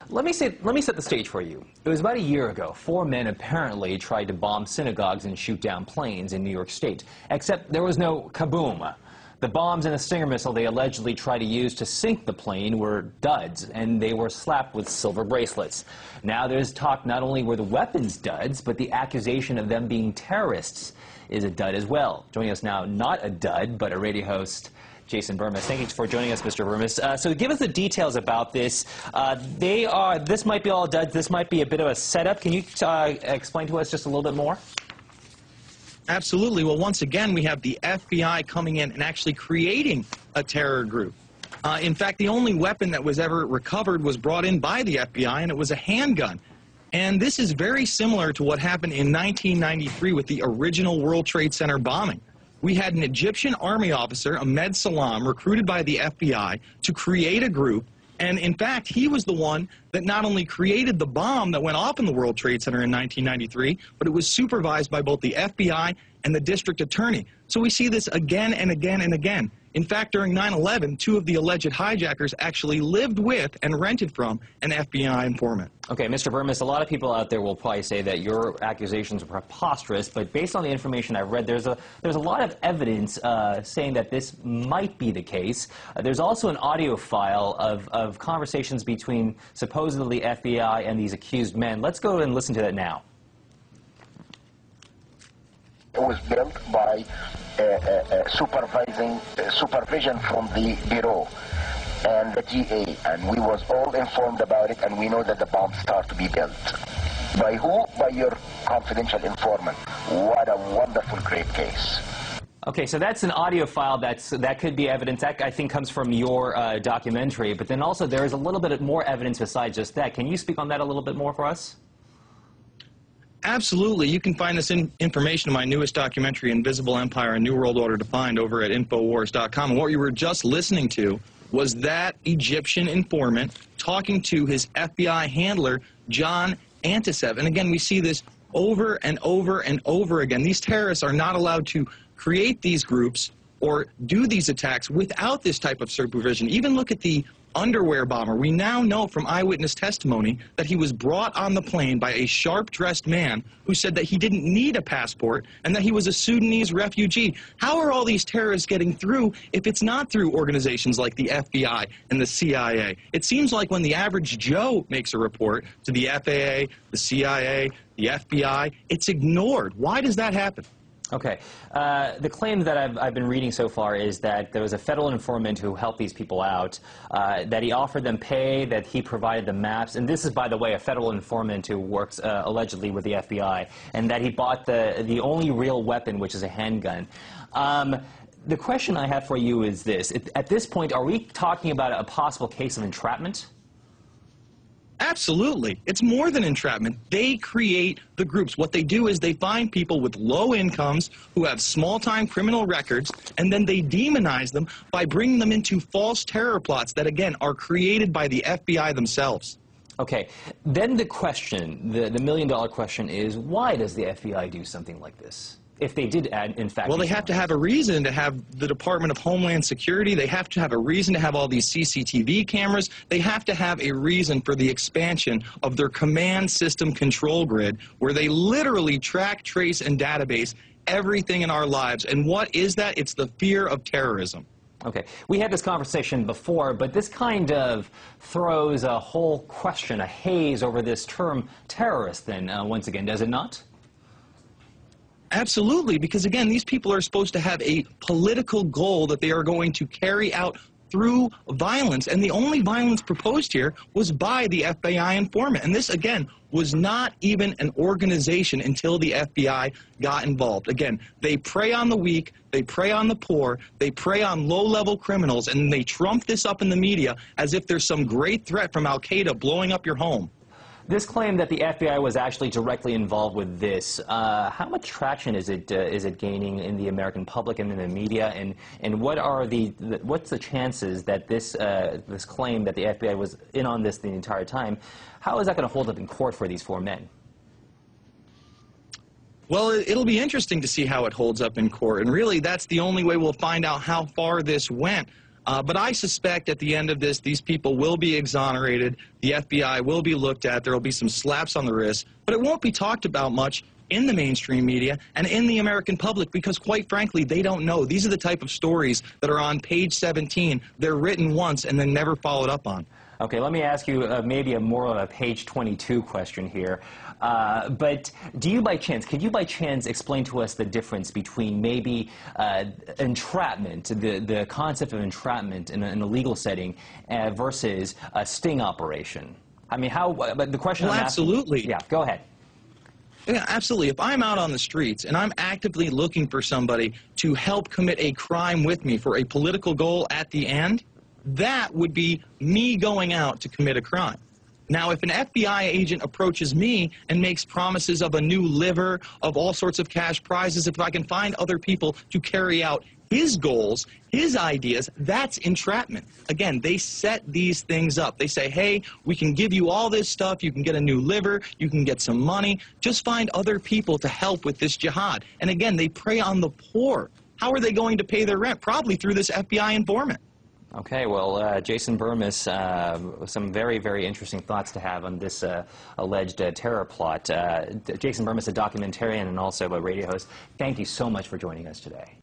Let me set the stage for you. It was about a year ago. 4 men apparently tried to bomb synagogues and shoot down planes in New York State. Except there was no kaboom. The bombs and a Stinger missile they allegedly tried to use to sink the plane were duds, and they were slapped with silver bracelets. Now there's talk not only were the weapons duds, but the accusation of them being terrorists is a dud as well. Joining us now, not a dud, but a radio host, Jason Burmis. Thank you for joining us, Mr. Burmis. So give us the details about this. This might be all duds. This might be a bit of a setup. Can you explain to us just a little bit more? Absolutely. Well, once again, we have the FBI coming in and actually creating a terror group. In fact, the only weapon that was ever recovered was brought in by the FBI, and it was a handgun. And this is very similar to what happened in 1993 with the original World Trade Center bombing. We had an Egyptian army officer, Ahmed Salam, recruited by the FBI to create a group. And in fact, he was the one that not only created the bomb that went off in the World Trade Center in 1993, but it was supervised by both the FBI and the district attorney. So we see this again and again and again. In fact, during 9/11, 2 of the alleged hijackers actually lived with and rented from an FBI informant. Okay, Mr. Burmis, a lot of people out there will probably say that your accusations are preposterous, but based on the information I've read, there's a lot of evidence saying that this might be the case. There's also an audio file of conversations between supposedly FBI and these accused men. Let's go and listen to that now. It was built by supervision from the Bureau and the GA, and we was all informed about it, and we know that the bombs start to be built. By who? By your confidential informant. What a wonderful, great case. Okay, so that's an audio file that could be evidence. That, I think, comes from your documentary, but then also there is a little bit more evidence besides just that. Can you speak on that a little bit more for us? Absolutely. You can find this information in my newest documentary, Invisible Empire, A New World Order Defined, over at Infowars.com. And what you were just listening to was that Egyptian informant talking to his FBI handler, John Antisev. And again, we see this over and over and over again. These terrorists are not allowed to create these groups or do these attacks without this type of supervision. Even look at the underwear bomber. We now know from eyewitness testimony that he was brought on the plane by a sharp-dressed man who said that he didn't need a passport and that he was a Sudanese refugee. How are all these terrorists getting through if it's not through organizations like the FBI and the CIA? It seems like when the average Joe makes a report to the FAA, the CIA, the FBI, it's ignored. Why does that happen? Okay. The claim that I've been reading so far is that there was a federal informant who helped these people out, that he offered them pay, that he provided the maps, and this is, by the way, a federal informant who works allegedly with the FBI, and that he bought the only real weapon, which is a handgun. The question I have for you is this. At this point, are we talking about a possible case of entrapment? Absolutely. It's more than entrapment. They create the groups. What they do is they find people with low incomes who have small-time criminal records, and then they demonize them by bringing them into false terror plots that, again, are created by the FBI themselves. Okay. Then the question, the million-dollar question is, why does the FBI do something like this? If they did, in fact... Well, they have to have a reason to have the Department of Homeland Security. They have to have a reason to have all these CCTV cameras. They have to have a reason for the expansion of their command system control grid, where they literally track, trace, and database everything in our lives. And what is that? It's the fear of terrorism. Okay. We had this conversation before, but this kind of throws a whole question, a haze over this term terrorist then, once again, does it not? Absolutely, because again, these people are supposed to have a political goal that they are going to carry out through violence, and the only violence proposed here was by the FBI informant. And this, again, was not even an organization until the FBI got involved. Again, they prey on the weak, they prey on the poor, they prey on low-level criminals, and they trump this up in the media as if there's some great threat from Al-Qaeda blowing up your home. This claim that the FBI was actually directly involved with this, how much traction is it gaining in the American public and in the media, and what are what's the chances that this claim that the FBI was in on this the entire time, how is that going to hold up in court for these 4 men? Well, it'll be interesting to see how it holds up in court, and really that's the only way we'll find out how far this went. But I suspect at the end of this, these people will be exonerated. The FBI will be looked at. There will be some slaps on the wrist. But it won't be talked about much in the mainstream media and in the American public because, quite frankly, they don't know. These are the type of stories that are on page 17. They're written once and then never followed up on. Okay, let me ask you maybe a more of a page 22 question here. But do you by chance, could you by chance explain to us the difference between maybe entrapment, the concept of entrapment in a legal setting versus a sting operation? I mean, how, but the question Well, I'm absolutely. asking, yeah, go ahead. Yeah, absolutely. If I'm out on the streets and I'm actively looking for somebody to help commit a crime with me for a political goal at the end, that would be me going out to commit a crime. Now, if an FBI agent approaches me and makes promises of a new liver, of all sorts of cash prizes, if I can find other people to carry out his goals, his ideas, that's entrapment. Again, they set these things up. They say, hey, we can give you all this stuff. You can get a new liver. You can get some money. Just find other people to help with this jihad. And again, they prey on the poor. How are they going to pay their rent? Probably through this FBI informant. Okay, well, Jason Burmis, some very, very interesting thoughts to have on this alleged terror plot. Jason Burmis, a documentarian and also a radio host, thank you so much for joining us today.